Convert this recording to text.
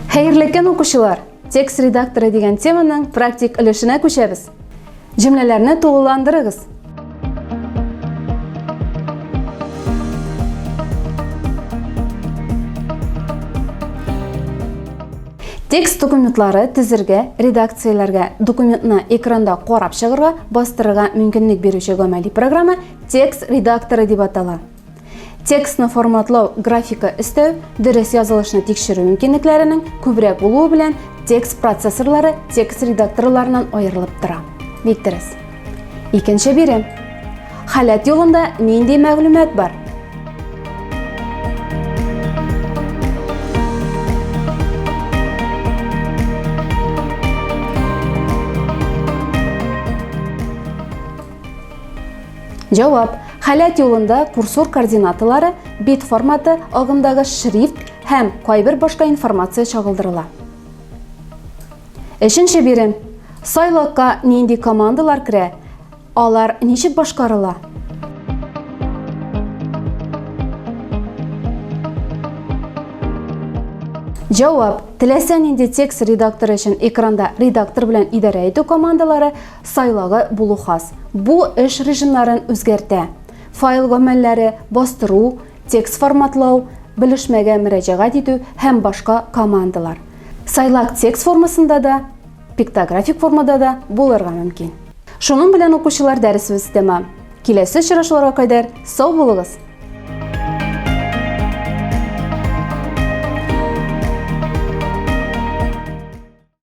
Хәйрлекән укучылар, текст редакторы дигән теманың практик өлешенә күчәбез. Җөмләләрне тулыландырыгыз. Текст документлары тезергә, редакцияләргә, документны экранда карап чыгарга, бастырырга мөмкинлек бирүче гамәли программа текст редакторы дип атала. Текстны форматлау, графика өстәү, дөрес язылышны тикшерү мөмкинлекләренең күбрәк булуы белән текст процессорлары текст редакторларыннан аерылып тора. Бик дөрес. Икенче бирем. Халат юлында нинди мәгълүмат бар? Җавап. Халат юлында курсор координаталары, бит форматы, агымдагы шрифт һәм кайбер башка информация чагылдырыла. Өченче бирем. Сайлакка нинди командалар керә? Алар ничек башкарыла? Җавап. Теләсә нинди текст редакторы өчен экранда редактор белән идарә итү командалары сайлагы булу хас. Бу эш режимнарын үзгәртә. Файл гамәлләре, бастыру, текст форматлау, белешмәгә мөрәҗәгать итү һәм башка командалар. Сайлак текст формасында да, пиктографик формада да булырга мөмкин. Шуның белән укучылар дәресебез тәмам. Киләсе очрашуларга кадәр сау булыгыз.